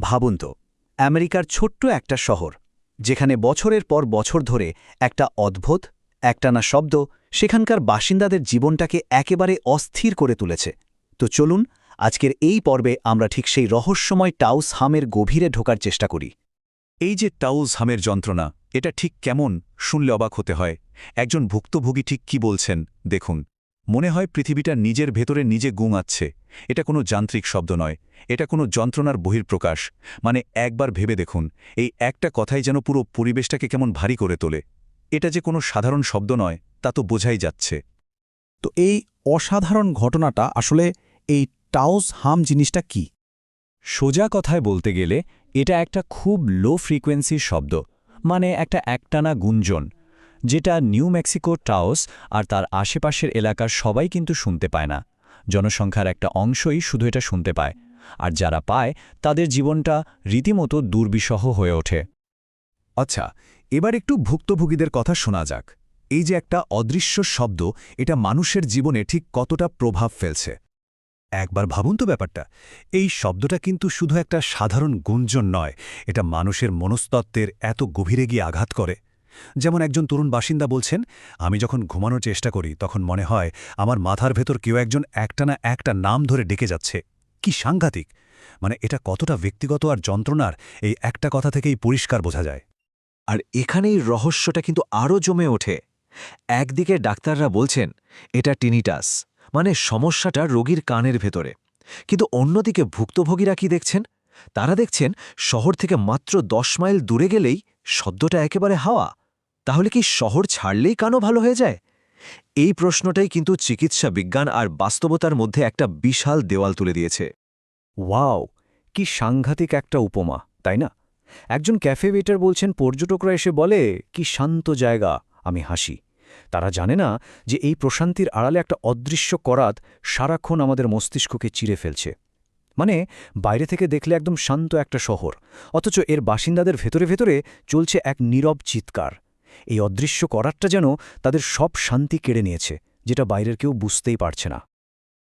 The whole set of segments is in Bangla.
ভাবুন তো, আমেরিকার ছোট্ট একটা শহর, যেখানে বছরের পর বছর ধরে একটা অদ্ভুত একটানা শব্দ সেখানকার বাসিন্দাদের জীবনটাকে একেবারে অস্থির করে তুলেছে। তো চলুন, আজকের এই পর্বে আমরা ঠিক সেই রহস্যময় টাউস হামের গভীরে ঢোকার চেষ্টা করি। এই যে টাউস হামের যন্ত্রণা, এটা ঠিক কেমন শুনলে অবাক হতে হয়। একজন ভুক্তভোগী ঠিক কি বলছেন দেখুন। মনে হয় পৃথিবীটা নিজের ভেতরে নিজে গুঙাচ্ছে। এটা কোনো যান্ত্রিক শব্দ নয়, এটা কোনো যন্ত্রণার বহির্প্রকাশ। মানে একবার ভেবে দেখুন, এই একটা কথাই যেন পুরো পরিবেশটাকে কেমন ভারী করে তোলে। এটা যে কোনো সাধারণ শব্দ নয়, তা তো বোঝাই যাচ্ছে। তো এই অসাধারণ ঘটনাটা আসলে এই টাউস হাম জিনিসটা কি? সোজা কথায় বলতে গেলে এটা একটা খুব লো ফ্রিকোয়েন্সির শব্দ, মানে একটা একটানা গুঞ্জন, যেটা নিউ মেক্সিকো টাউস আর তার আশেপাশের এলাকার সবাই কিন্তু শুনতে পায় না। জনসংখ্যার একটা অংশই শুধু এটা শুনতে পায়, আর যারা পায় তাদের জীবনটা রীতিমতো দুর্বিষহ হয়ে ওঠে। আচ্ছা, এবার একটু ভুক্তভোগীদের কথা শোনা যাক। এই যে একটা অদৃশ্য শব্দ, এটা মানুষের জীবনে ঠিক কতটা প্রভাব ফেলছে একবার ভাবুন তো ব্যাপারটা। এই শব্দটা কিন্তু শুধু একটা সাধারণ গুঞ্জন নয়, এটা মানুষের মনস্তত্ত্বের এত গভীরে গিয়ে আঘাত করে। যেমন একজন তরুণ বাসিন্দা বলছেন, আমি যখন ঘুমানোর চেষ্টা করি তখন মনে হয় আমার মাথার ভেতর কেউ একজন একটানা একটা নাম ধরে ডেকে যাচ্ছে। কি সাংঘাতিক! মানে এটা কতটা ব্যক্তিগত আর যন্ত্রণার, এই একটা কথা থেকেই পরিষ্কার বোঝা যায়। আর এখানেই রহস্যটা কিন্তু আরও জমে ওঠে। একদিকে ডাক্তাররা বলছেন এটা টিনিটাস, মানে সমস্যাটা রোগীর কানের ভেতরে, কিন্তু অন্যদিকে ভুক্তভোগীরা কি দেখছেন? তারা দেখছেন শহর থেকে মাত্র 10 মাইল দূরে গেলেই শব্দটা একেবারে হাওয়া। তাহলে কি শহর ছাড়লেই কানও ভালো হয়ে যায়? এই প্রশ্নটাই কিন্তু চিকিৎসা বিজ্ঞান আর বাস্তবতার মধ্যে একটা বিশাল দেওয়াল তুলে দিয়েছে। ওয়াও, কি সাংঘাতিক একটা উপমা, তাই না? একজন ক্যাফে ওয়েটার বলছেন পর্যটকরা এসে বলে কি শান্ত জায়গা, আমি হাসি। তারা জানে না যে এই প্রশান্তির আড়ালে একটা অদৃশ্য করাত সারাক্ষণ আমাদের মস্তিষ্ককে চিরে ফেলছে। মানে বাইরে থেকে দেখলে একদম শান্ত একটা শহর, অথচ এর বাসিন্দাদের ভেতরে ভেতরে চলছে এক নীরব চিৎকার। এই অদৃশ্য করাতটা যেন তাদের সব শান্তি কেড়ে নিয়েছে, যেটা বাইরের কেউ বুঝতেই পারছে না।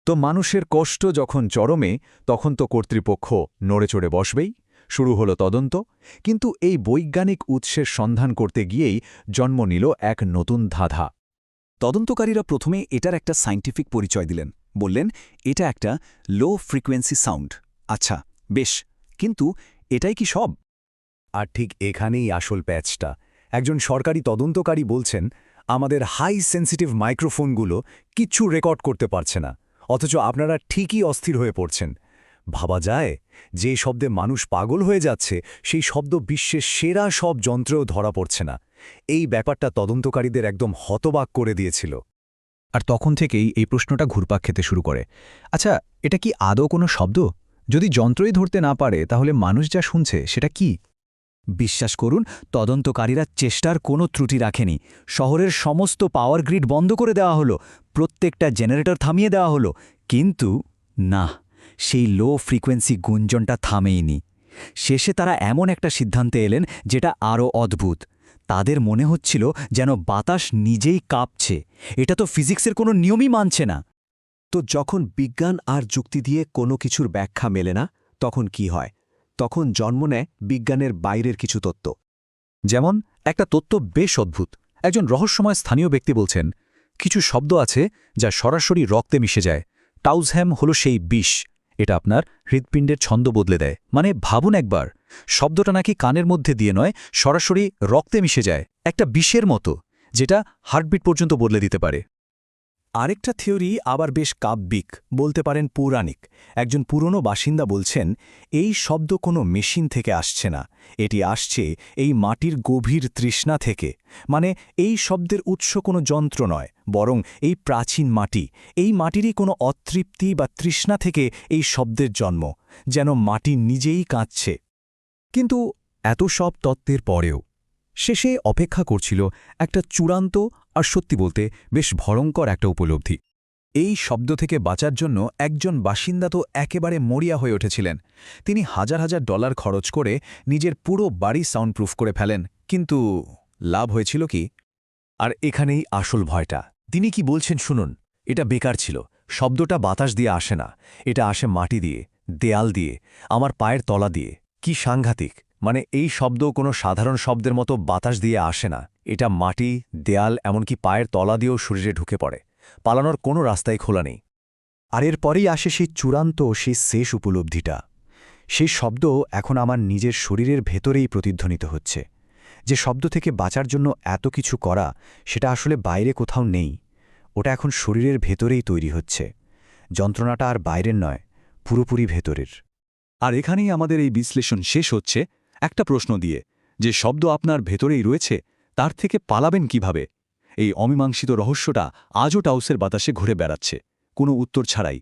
তো মানুষের কষ্ট যখন চরমে, তখন তো কর্তৃপক্ষ নড়েচড়ে বসবেই। শুরু হলো তদন্ত, কিন্তু এই বৈজ্ঞানিক উৎসের সন্ধান করতে গিয়েই জন্ম নিল এক নতুন ধাঁধা। তদন্তকারীরা প্রথমে এটার একটা সায়েন্টিফিক পরিচয় দিলেন, বললেন এটা একটা লো ফ্রিকোয়েন্সি সাউন্ড। আচ্ছা, বেশ, কিন্তু এটাই কি সব? আর ঠিক এখানেই আসল প্যাচটা। একজন সরকারি তদন্তকারী বলছেন, আমাদের হাই সেন্সিটিভ মাইক্রোফোনগুলো কিচ্ছু রেকর্ড করতে পারছে না, অথচ আপনারা ঠিকই অস্থির হয়ে পড়ছেন। ভাবা যায়, যে শব্দে মানুষ পাগল হয়ে যাচ্ছে সেই শব্দ বিশ্বের সেরা সব যন্ত্রেও ধরা পড়ছে না। এই ব্যাপারটা তদন্তকারীদের একদম হতবাক করে দিয়েছিল। আর তখন থেকেই এই প্রশ্নটা ঘুরপাক খেতে শুরু করে, আচ্ছা, এটা কি আদৌ কোনো শব্দ? যদি যন্ত্রই ধরতে না পারে তাহলে মানুষ যা শুনছে সেটা কি? বিশ্বাস করুন, তদন্তকারীরা চেষ্টার কোনো ত্রুটি রাখেনি। শহরের সমস্ত পাওয়ার গ্রিড বন্ধ করে দেওয়া হলো, প্রত্যেকটা জেনারেটর থামিয়ে দেওয়া হলো, কিন্তু না, সেই লো ফ্রিকোয়েন্সি গুঞ্জনটা থামেইনি। শেষে তারা এমন একটা সিদ্ধান্তে এলেন যেটা আরও অদ্ভুত। তাদের মনে হচ্ছিল যেন বাতাস নিজেই কাঁপছে। এটা তো ফিজিক্সের কোনো নিয়মই মানছে না। তো যখন বিজ্ঞান আর যুক্তি দিয়ে কোনো কিছুর ব্যাখ্যা মেলে না, তখন কি হয়? তখন জন্ম নেয় বিজ্ঞানের বাইরের কিছু তত্ত্ব। যেমন একটা তত্ত্ব বেশ অদ্ভুত। একজন রহস্যময় স্থানীয় ব্যক্তি বলছেন, কিছু শব্দ আছে যা সরাসরি রক্তে মিশে যায়। টাউসহ্যাম হলো সেই বিষ। এটা আপনার হৃৎপিণ্ডের ছন্দ বদলে দেয়। মানে ভাবুন একবার, শব্দটা নাকি কানের মধ্যে দিয়ে নয়, সরাসরি রক্তে মিশে যায়, একটা বিষের মতো, যেটা হার্টবিট পর্যন্ত বদলে দিতে পারে। আরেকটা থিওরি আবার বেশ কাব্যিক, বলতে পারেন পৌরাণিক। একজন পুরনো বাসিন্দা বলছেন, এই শব্দ কোনো মেশিন থেকে আসছে না, এটি আসছে এই মাটির গভীর তৃষ্ণা থেকে। মানে এই শব্দের উৎস কোনো যন্ত্র নয়, বরং এই প্রাচীন মাটি, এই মাটিরই কোনো অতৃপ্তি বা তৃষ্ণা থেকে এই শব্দের জন্ম, যেন মাটি নিজেই কাঁদছে। কিন্তু এত সব তত্ত্বের পরেও শেষে অপেক্ষা করছিল একটা চূড়ান্ত আর সত্যি বলতে বেশ ভয়ঙ্কর একটা উপলব্ধি। এই শব্দ থেকে বাঁচার জন্য একজন বাসিন্দা তো একেবারে মরিয়া হয়ে উঠেছিলেন। তিনি হাজার হাজার ডলার খরচ করে নিজের পুরো বাড়ি সাউন্ডপ্রুফ করে ফেলেন, কিন্তু লাভ হয়েছিল কি? আর এখানেই আসল ভয়টা। তিনি কি বলছেন শুনুন, এটা বেকার ছিল। শব্দটা বাতাস দিয়ে আসে না, এটা আসে মাটি দিয়ে, দেয়াল দিয়ে, আমার পায়ের তলা দিয়ে। কি সাংঘাতিক! মানে এই শব্দ কোনো সাধারণ শব্দের মতো বাতাস দিয়ে আসে না। এটা মাটি, দেয়াল, এমনকি পায়ের তলা দিয়েও শরীরে ঢুকে পড়ে। পালানোর কোনো রাস্তাই খোলা নেই। আর এরপরেই আসে সেই চূড়ান্ত, সেই শেষ উপলব্ধিটা। সেই শব্দ এখন আমার নিজের শরীরের ভেতরেই প্রতিধ্বনিত হচ্ছে। যে শব্দ থেকে বাঁচার জন্য এত কিছু করা, সেটা আসলে বাইরে কোথাও নেই। ওটা এখন শরীরের ভেতরেই তৈরি হচ্ছে। যন্ত্রণাটা আর বাইরের নয়, পুরোপুরি ভেতরের। আর এখানেই আমাদের এই বিশ্লেষণ শেষ হচ্ছে একটা প্রশ্ন দিয়ে, যে শব্দ আপনার ভেতরেই রয়েছে তার থেকে পালাবেন কিভাবে? এই অমীমাংসিত রহস্যটা আজও টাউসের বাতাসে ঘুরে বেড়াচ্ছে, কোনো উত্তর ছাড়াই।